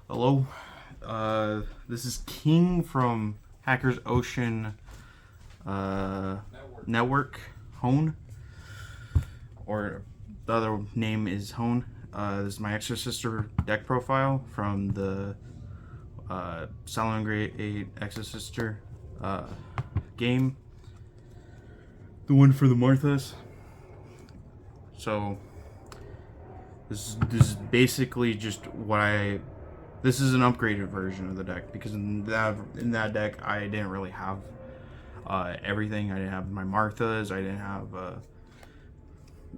Hello, this is King from Hackers Ocean Network, Hone, or the other name is Hone. This is my Exosister deck profile from the Salon Grade 8 Exosister game. The one for the Marthas. So, this is basically just what I... This is an upgraded version of the deck, because in that deck I didn't really have everything. I didn't have my Marthas. I didn't have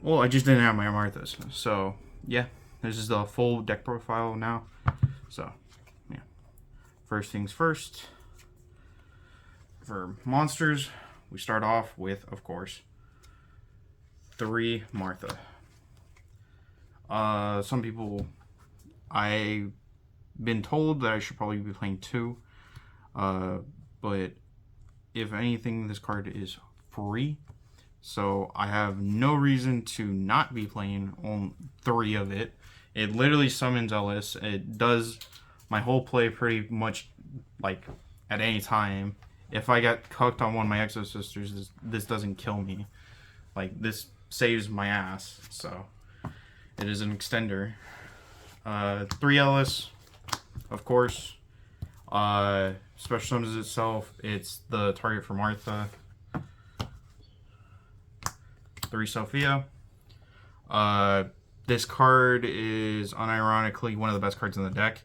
well, I just didn't have my Marthas. So yeah, this is the full deck profile now. So yeah, first things first. For monsters, we start off with, of course, 3 Martha. Some people, I've been told that I should probably be playing 2, but if anything, this card is free, so I have no reason to not be playing on 3 of it. It literally summons Ellis. It does my whole play pretty much, like, at any time. If I get cooked on one of my Exosisters, this doesn't kill me. Like, this saves my ass, so it is an extender. 3 Ellis, of course. Special summons itself. It's the target for Martha. 3 Sophia. This card is unironically one of the best cards in the deck.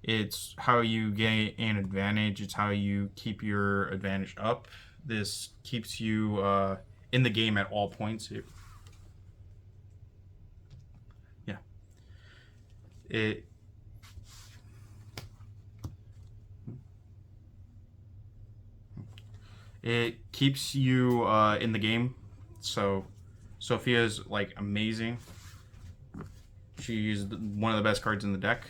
It's how you gain an advantage. It's how you keep your advantage up. This keeps you in the game at all points. It keeps you in the game. So Sophia's like amazing. She's one of the best cards in the deck.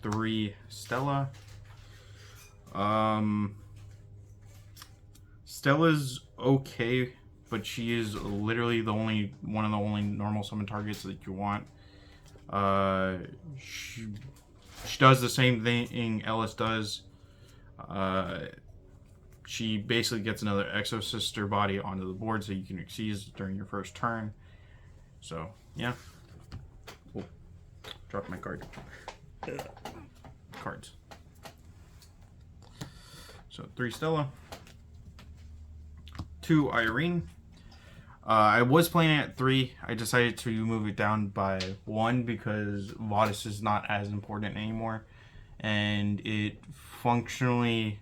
3 Stella. Stella's okay, but she is literally one of the only normal summon targets that you want. She does the same thing Ellis does. She basically gets another Exosister body onto the board so you can Exceed during your first turn. So, yeah. Oh, dropped my card. Cards. So, 3 Stella. 2 Irene. I was playing it at 3. I decided to move it down by 1 because Vadis is not as important anymore. And it functionally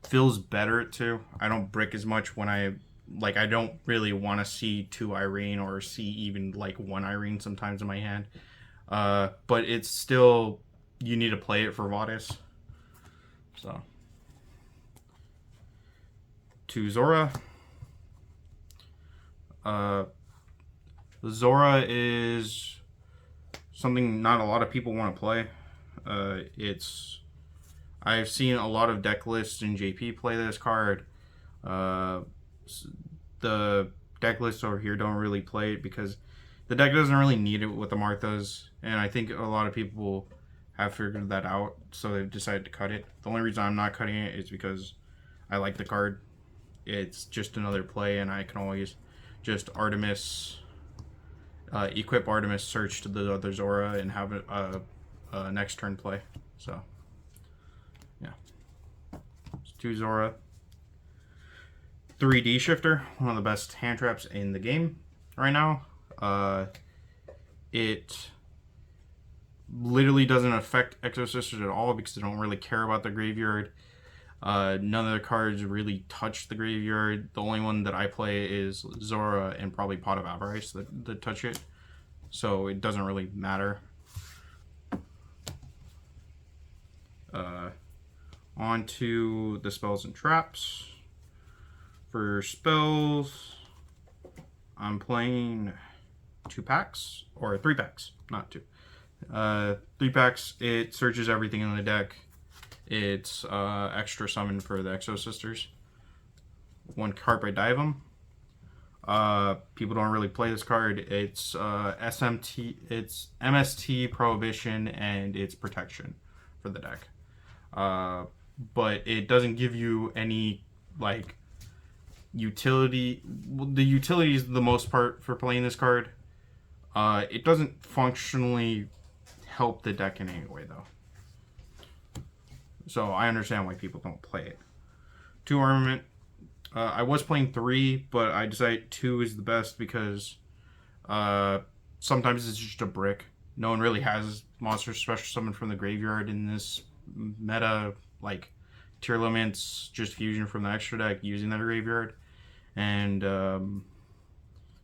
feels better at 2. I don't brick as much when I don't really want to see 2 Irene or see even like 1 Irene sometimes in my hand. But it's still, you need to play it for Vadis. So 2 Zora. Zora is something not a lot of people want to play. I've seen a lot of deck lists in JP play this card. The deck lists over here don't really play it because the deck doesn't really need it with the Marthas, and I think a lot of people have figured that out, so they've decided to cut it. The only reason I'm not cutting it is because I like the card. It's just another play, and I can always just Artemis, equip Artemis, search to the other Zora, and have a next turn play. So yeah, it's 2 Zora. 3D Shifter, one of the best hand traps in the game right now. It literally doesn't affect Exosisters at all because they don't really care about the graveyard. None of the cards really touch the graveyard. The only one that I play is Zora and probably Pot of Avarice that touch it. So it doesn't really matter. On to the spells and traps. For spells, I'm playing 2 packs, or 3 packs, not 2. 3 packs, it searches everything in the deck. It's extra summon for the Exosisters. 1 Carpe Divum. People don't really play this card. It's it's MST Prohibition, and it's protection for the deck. But it doesn't give you any like utility. The utility is the most part for playing this card. It doesn't functionally help the deck in any way though. So I understand why people don't play it. 2 armament. I was playing 3, but I decided 2 is the best because sometimes it's just a brick. No one really has monsters special summoned from the graveyard in this meta. Like Tearlament's just fusion from the extra deck using that graveyard, and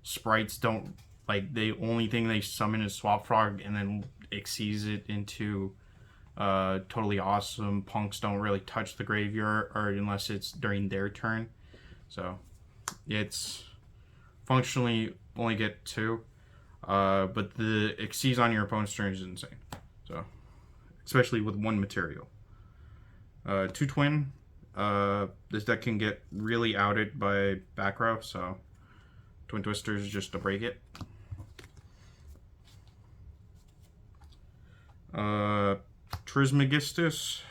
sprites don't like. The only thing they summon is Swap Frog, and then exceeds it into totally awesome. Punks don't really touch the graveyard, or unless it's during their turn. So it's functionally only get 2, but the exceeds on your opponent's turn is insane. So especially with 1 material. 2 twin. This deck can get really outed by back row, so Twin Twisters just to break it. Magistus,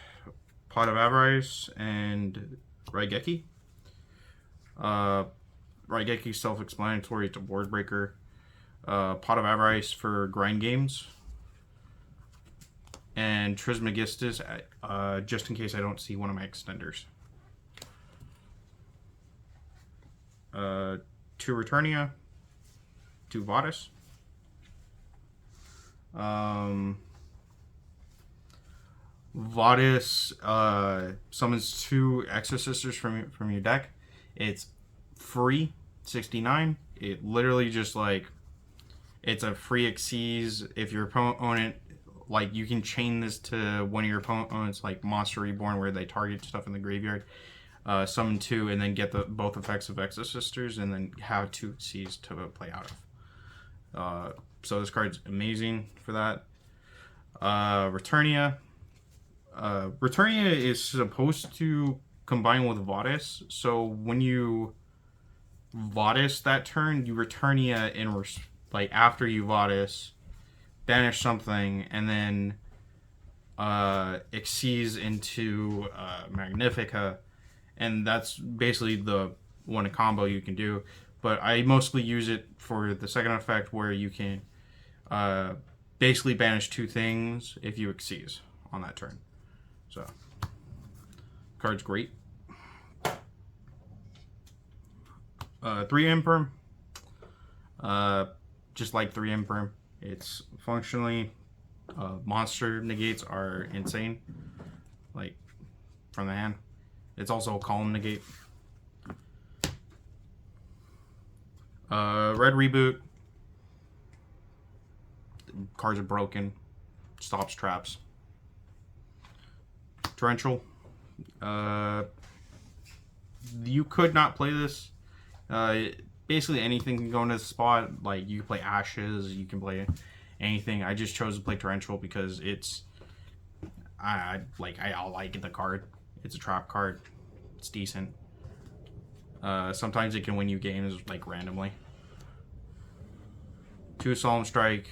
Pot of Avarice, and Raigeki. Raigeki self-explanatory. It's a board breaker. Pot of Avarice for grind games. And Trismegistus, just in case I don't see one of my extenders. 2 Returnia, 2 Vadis. Vadis summons 2 Exosisters from your deck. It's free, 69. It literally just like, it's a free exceeds. If your opponent, like, you can chain this to one of your opponents, like Monster Reborn, where they target stuff in the graveyard. Summon 2 and then get both effects of Exosisters, and then have 2 exceeds to play out of. So this card's amazing for that. Returnia. Returnia is supposed to combine with Vadis, so when you Vadis that turn, you Returnia in like after you Vadis, banish something, and then exceeds into Magnifica, and that's basically the one combo you can do. But I mostly use it for the second effect, where you can basically banish 2 things if you exceeds on that turn. So card's great. 3 Imperm. Just like 3 Imperm, it's functionally monster negates are insane, like from the hand. It's also a column negate. Red Reboot. Cards are broken. Stops traps. Torrential. You could not play this. Basically anything can go into the spot. Like, you can play Ashes, you can play anything. I just chose to play Torrential because it's I like the card. It's a trap card. It's decent. Sometimes it can win you games like randomly. 2 Solemn Strike.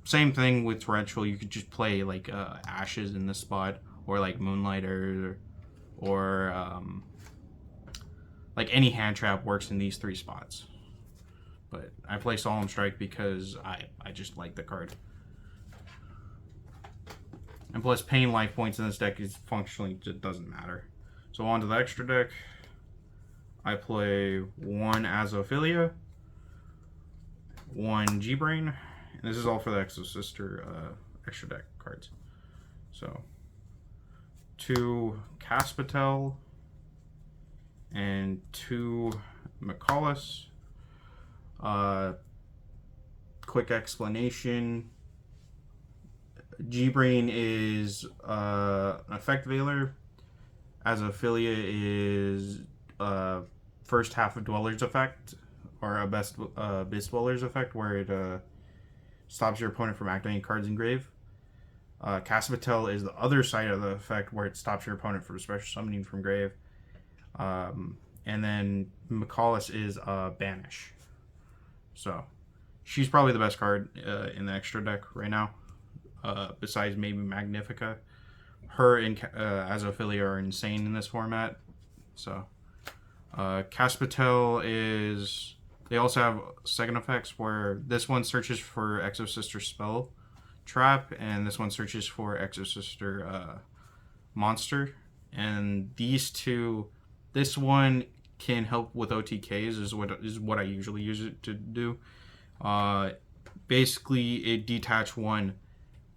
Same thing with Torrential. You could just play like Ashes in this spot, or like Moonlighter, or like any hand trap works in these 3 spots. But I play Solemn Strike because I just like the card. And plus, paying life points in this deck is functionally just doesn't matter. So on to the extra deck. I play 1 Azophilia, 1 G-Brain, and this is all for the Exosister extra deck cards. So 2 Caspitel and 2 McCallus. Quick explanation. G-Brain is an effect veiler. Azophilia is first half of Dweller's effect, or a Abyss Dweller's effect, where it stops your opponent from activating cards in grave. Caspitel is the other side of the effect, where it stops your opponent from special summoning from grave. and then McCallus is Banish. So she's probably the best card in the extra deck right now, besides maybe Magnifica. Her and Azophilia are insane in this format. So Caspatel is... They also have second effects where this one searches for Exosister Spell Trap, and this one searches for Exosister Monster. And these two, this one can help with OTKs is what I usually use it to do. Basically, it detach one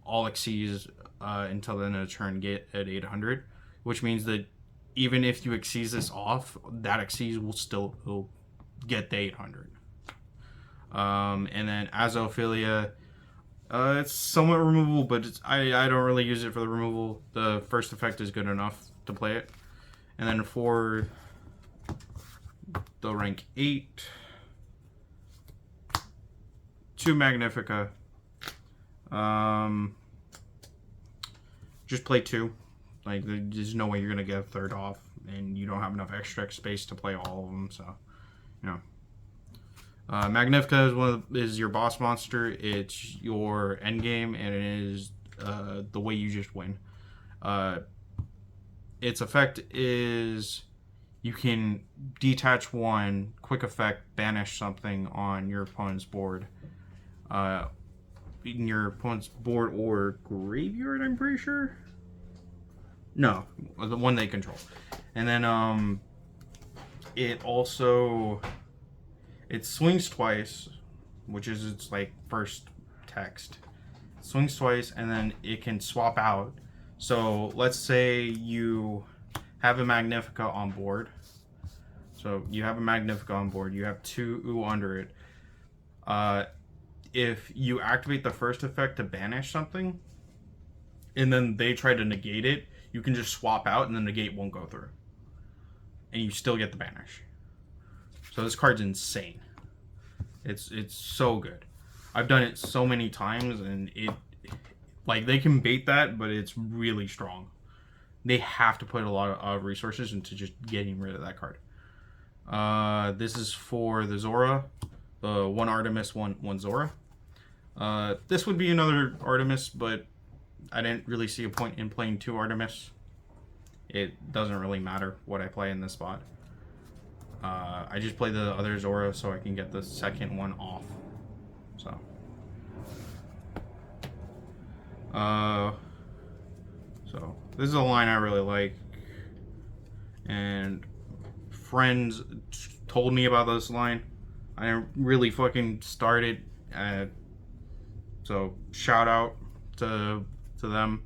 all Xyz until the end of the turn get at 800, which means that even if you Xyz this off, that Xyz will get the 800. And then Azophilia, it's somewhat removable, but I don't really use it for the removal. The first effect is good enough to play it. And then for the rank 8, 2 Magnifica. Just play 2. Like, there's no way you're gonna get a third off, and you don't have enough extra space to play all of them. So, you know. Magnifica is your boss monster. It's your end game, and it is the way you just win. Its effect is you can detach one, quick effect, banish something on your opponent's board. In your opponent's board or graveyard, I'm pretty sure. No, the one they control. And then it also... It swings twice, which is its like first text. It swings twice, and then it can swap out. So let's say you have a Magnifica on board. So you have a Magnifica on board. You have 2 under it. If you activate the first effect to banish something, and then they try to negate it, you can just swap out, and the negate won't go through, and you still get the banish. So this card's insane. It's so good. I've done it so many times, and like they can bait that, but it's really strong. They have to put a lot of resources into just getting rid of that card. This is for the Zora, the 1 Artemis, 1 Zora. This would be another Artemis, but I didn't really see a point in playing 2 Artemis. It doesn't really matter what I play in this spot. I just play the other Zora so I can get the second one off. So. So this is a line I really like. And friends told me about this line. I didn't really fucking start it. So shout out to them.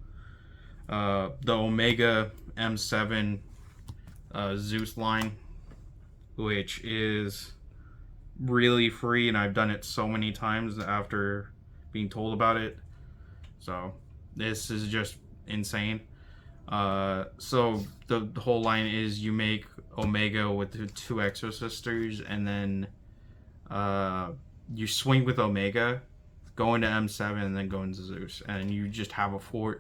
The Omega M7 Zeus line, which is really free, and I've done it so many times after being told about it. So this is just insane. So the whole line is you make Omega with the 2 Exosisters, and then you swing with Omega, go into M7, and then go into Zeus, and you just have a 4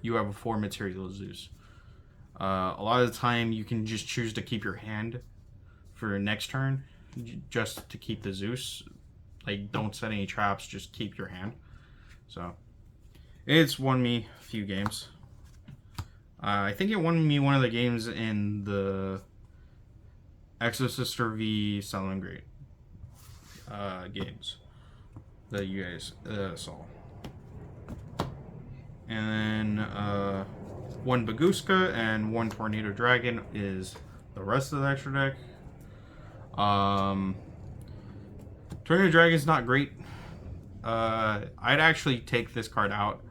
material Zeus. A lot of the time you can just choose to keep your hand for next turn, just to keep the Zeus. Like, don't set any traps, just keep your hand. So it's won me a few games. I think it won me one of the games in the Exosister v Salamangreat games that you guys saw. And then 1 Baguska and 1 Tornado Dragon is the rest of the extra deck. Tornado Dragon's not great. I'd actually take this card out.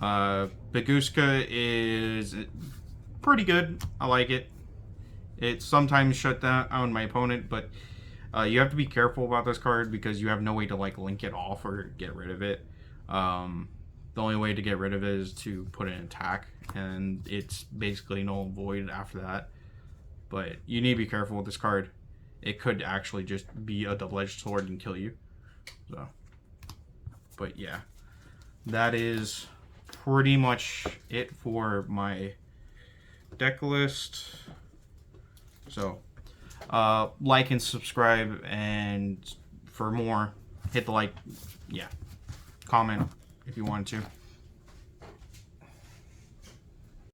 Baguska is pretty good. I like it. It sometimes shut down my opponent, but you have to be careful about this card because you have no way to like link it off or get rid of it. The only way to get rid of it is to put an attack, and it's basically null and void after that. But you need to be careful with this card. It could actually just be a double-edged sword and kill you. So, but yeah, that is pretty much it for my deck list. So, Like and subscribe, and for more, hit the like, yeah, comment if you want to.